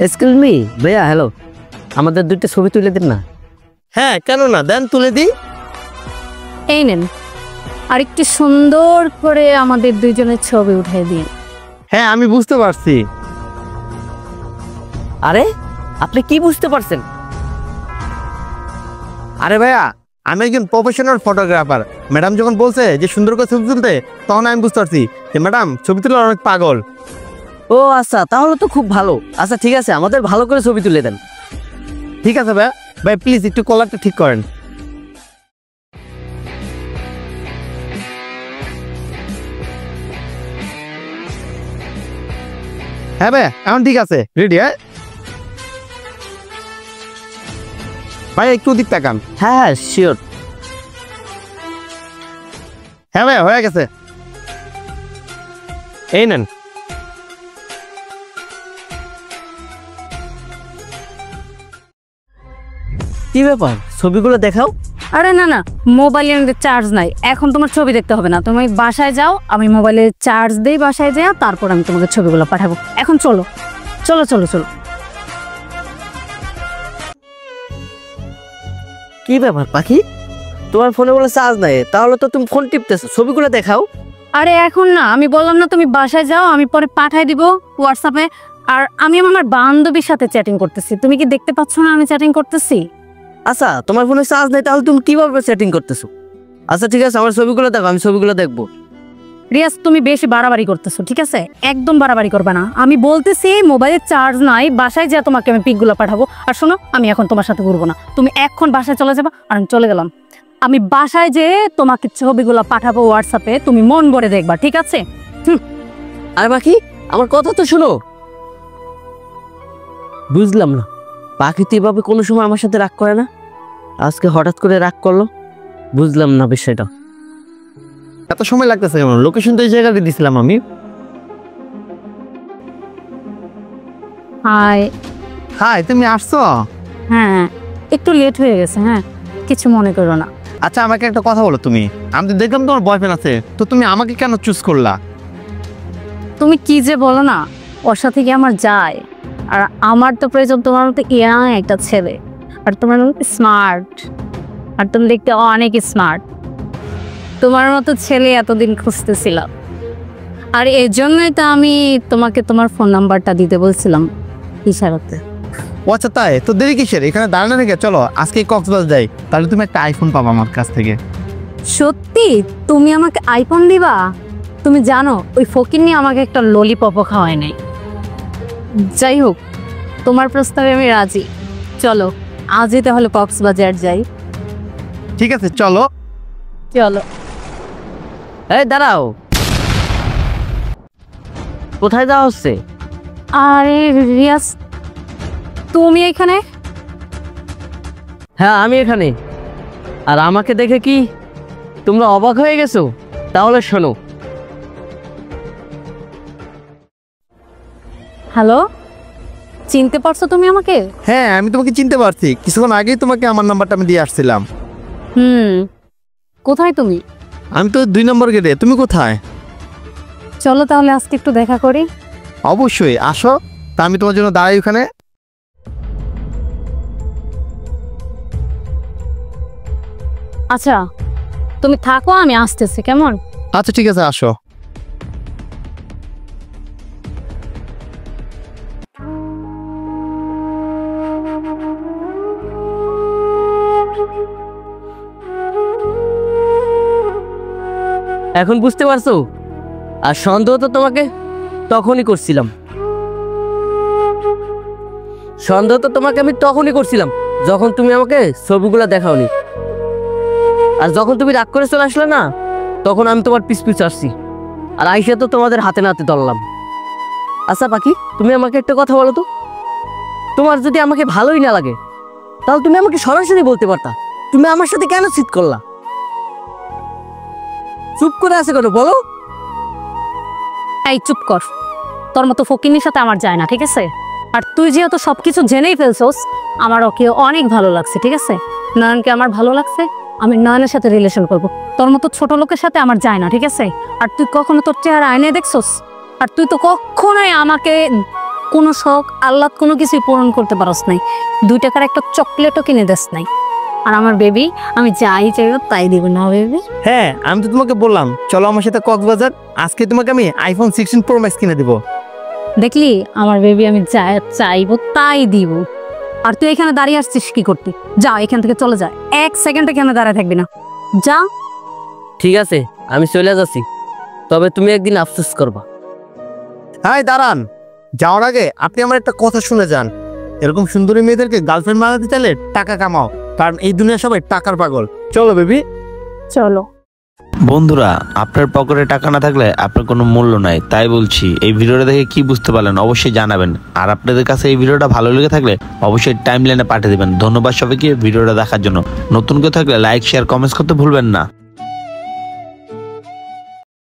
Excuse me ভাইয়া, hello, আমাদের দুইটা ছবি তুলে দিন না। হ্যাঁ কেন না, দেন তুলে দিই। এই নেন, আর একটু সুন্দর করে আমাদের দুইজনের ছবি উঠিয়ে দিন। হ্যাঁ আমি বুঝতে পারছি। আরে আপনি কি বুঝতে পারছেন? আরে ভাইয়া, আমি একজন প্রফেশনাল ফটোগ্রাফার। ম্যাডাম যখন বলছে যে সুন্দর করে ছবি তুলতে, তখন আমি বুঝতে পারছি যে ম্যাডাম ছবি তুলে অনেক পাগল। ও আচ্ছা, তাহলে তো খুব ভালো। আচ্ছা ঠিক আছে, আমাদের ভালো করে ছবি তুলে দেন। ঠিক আছে ভাইয়া, ভাই প্লিজ একটু কলারটা ঠিক করেন। হ্যাঁ ভাইয়া, এখন ঠিক আছে, রেডি? হ্যাঁ ভাই একটু দিক তাকান। হ্যাঁ হ্যাঁ শিওর। হ্যাঁ ভাইয়া হয়ে গেছে, এই নেন। কি ব্যাপার, ছবিগুলো দেখাও। আরে না না, মোবাইলে চার্জ নাই, এখন তোমার ছবি দেখতে হবে না। তুমি বাসায় যাও, আমি মোবাইলে চার্জ দিই, বাসায় যাও, তারপর আমি তোমাকে ছবিগুলো পাঠাবো। এখন চলো চলো চলো চলো। কি ব্যাপার পাখি, তোমার ফোনে বলে চার্জ নাই, তাহলে তো তুমি ফোন টিপতেছো, ছবিগুলো দেখাও। আরে এখন না, আমি বললাম না তুমি বাসায় যাও, আমি পরে পাঠাই দিব হোয়াটসঅ্যাপে। আর আমি আমার বান্ধবীর সাথে চ্যাটিং করতেছি, তুমি কি দেখতে পাচ্ছ না আমি চ্যাটিং করতেছি? আচ্ছা তোমার ফোনে চার্জ নেই, তাহলে তুমি কিভাবে সেটিং করতেছো? আচ্ছা ঠিক আছে, আমার ছবিগুলো দেখো, আমি ছবিগুলো দেখবো। রিয়াজ, তুমি বেশি বাড়াবাড়ি করতেছো, ঠিক আছে? একদম বাড়াবাড়ি করবে না। আমি বলতেছি মোবাইলে চার্জ নাই, বাসায় যা তোমাকে আমি পিকগুলো পাঠাবো। আর শোনো, আমি এখন তোমার সাথে ঘুরবো না, তুমি এখন বাসায় চলে যাবা। আর আমি চলে গেলাম, আমি বাসায় যে তোমাকে ছবিগুলো পাঠাবো হোয়াটসঅ্যাপে, তুমি মন ভরে দেখবা, ঠিক আছে? আরে পাখি, আমার কথা তো শোনো। বুঝলাম না, পাখি তো এভাবে কোনো সময় আমার সাথে রাগ করে না, আজকে হঠাৎ করে রাগ করলো, বুঝলাম না বিষয়টা। এত সময় লাগতেছে কেমন? লোকেশন তো এই জায়গাতে দিছিলাম আমি। হাই। হাই, তুমি আসছো? হ্যাঁ, একটু লেট হয়ে গেছে। হ্যাঁ, কিছু মনে করো না। আচ্ছা আমাকে একটা কথা বলো, তুমি, আমি তো দেখলাম তোমার বয়ফ্রেন্ড আছে, তো তুমি আমাকে কেন চুজ করলা? তুমি কি যে বলো না, ওর সাথে কি আমার যায়? আর আমার তো প্রয়োজন তোমার মতো ইয়াং একটা ছেলে, আর তোমার মতো স্মার্ট, আর তুমি দেখতে অনেক স্মার্ট। তোমার মতো ছেলে এতদিন খুঁজতেছিলাম, আর এই জন্যই তো আমি তোমাকে তোমার ফোন নাম্বারটা দিতে বলছিলাম ইশারাতে। ও আচ্ছা তাই, তো দেরি কিসের? এখানে দাঁড়ানো থেকে চলো আজকে কক্সবাজার যাই, তাহলে তুমি একটা আইফোন পাবা আমার কাছ থেকে। সত্যি তুমি আমাকে আইফোন দিবা? তুমি জানো ওই ফকিন্নি আমাকে একটা ললিপপও খাওয়ায় নাই। যাই হোক, তোমার প্রস্তাবে আমি রাজি। চলো আজই তাহলে কক্সবাজার যাই। ঠিক আছে চলো। চলো। এই দাঁড়াও, কোথায় যাওয়া হচ্ছে? আরে রিয়াজ, তুমি এখানে? হ্যাঁ আমি এখানে। আর আমাকে দেখে কি তোমরা অবাক হয়ে গেছো? তাহলে শোনো। হ্যালো, চিনতে পারছো তুমি আমাকে? হ্যাঁ আমি তোমাকে চিনতে পারছি, কিছুক্ষণ আগেই তোমাকে আমার নাম্বারটা আমি দিয়ে আসছিলাম। কোথায় তুমি? আমি তো 2 নম্বর গেটে, তুমি কোথায়? চলো তাহলে আজকে একটু দেখা করি। অবশ্যই আসো, তা আমি তোমার জন্য দাঁড়াই ওখানে। আচ্ছা তুমি থাকো, আমি আসতেছি, কেমন? আচ্ছা ঠিক আছে, আসো। এখন বুঝতে পারছো? আর সন্দেহ তো তোমাকে তখনই করছিলাম, সন্দেহ তো তোমাকে আমি তখনই করছিলাম যখন তুমি আমাকে ছবিগুলো দেখাওনি। আর যখন তুমি রাগ করে চলে আসলে না, তখন আমি তোমার পিছ পিছ আসছি, আর আইসা তো তোমাদের হাতে নাতে ধরলাম। আচ্ছা পাখি, তুমি আমাকে একটা কথা বলো তো, তোমার যদি আমাকে ভালোই না লাগে, তাহলে তুমি আমাকে সরাসরি বলতে পারতা, তুমি আমার সাথে কেন চিট করলা? চুপ করে আছে কেন বলো? এই চুপ কর, তোর মতো ফকিন্নির সাথে আমার যায় না, ঠিক আছে? আর তুই যেহেতু সবকিছু জেনেই ফেলছস, আমার ওকে অনেক ভালো লাগছে, ঠিক আছে? নয়নকে আমার ভালো লাগছে, আমি নয়নের সাথে রিলেশন করব। তোর মতো ছোট লোকের সাথে আমার যায় না, ঠিক আছে? আর তুই কখনো তোর চেহারা আয়নায় দেখছস? আর তুই তো কখনোই আমাকে কোনো শখ আল্লাহ কোনো কিছুই পূরণ করতে পারস নাই, 2 টাকার একটা চকলেটও কিনে দেস নাই। আর আমার বেবি আমি যাই চাইবো তাই দিব না বেবি। হ্যাঁ, আমি তো তোমাকে বললাম চলো আমার সাথে কক্সবাজার, আজকে তোমাকে আমি আইফোন 16 প্রো ম্যাক্স কিনে দিব। দেখলি আমার বেবি আমি যা চাইবো তাই দিব। আর তুই এখানে দাঁড়িয়ে আসছিস কি করতে? যা এখান থেকে চলে যা, 1 সেকেন্ড এখানে দাঁড়ায় থাকবি না, যা। ঠিক আছে, আমি চলে যাচ্ছি, তবে তুমি একদিন আফসোস করবা। হ্যাঁ দাঁড়ান, যাওয়ার আগে আপনি আমার একটা কথা শুনে যান। এরকম সুন্দরী মেয়েদেরকে গার্লফ্রেন্ড বানাতে চাইলে টাকা কামাও, কারণ এই দুনিয়া সবাই টাকার পাগল। চলো বেবি। চলো। বন্ধুরা, আপনার পকেটে টাকা না থাকলে আপনার কোনো মূল্য নাই। তাই বলছি, এই ভিডিওটা দেখে কি বুঝতে পারলেন অবশ্যই জানাবেন। আর আপনাদের কাছে এই ভিডিওটা ভালো লেগে থাকলে অবশ্যই টাইমলাইনে পাঠিয়ে দেবেন। ধন্যবাদ সবাইকে ভিডিওটা দেখার জন্য। নতুন কেউ থাকলে লাইক, শেয়ার, কমেন্টস করতে ভুলবেন না।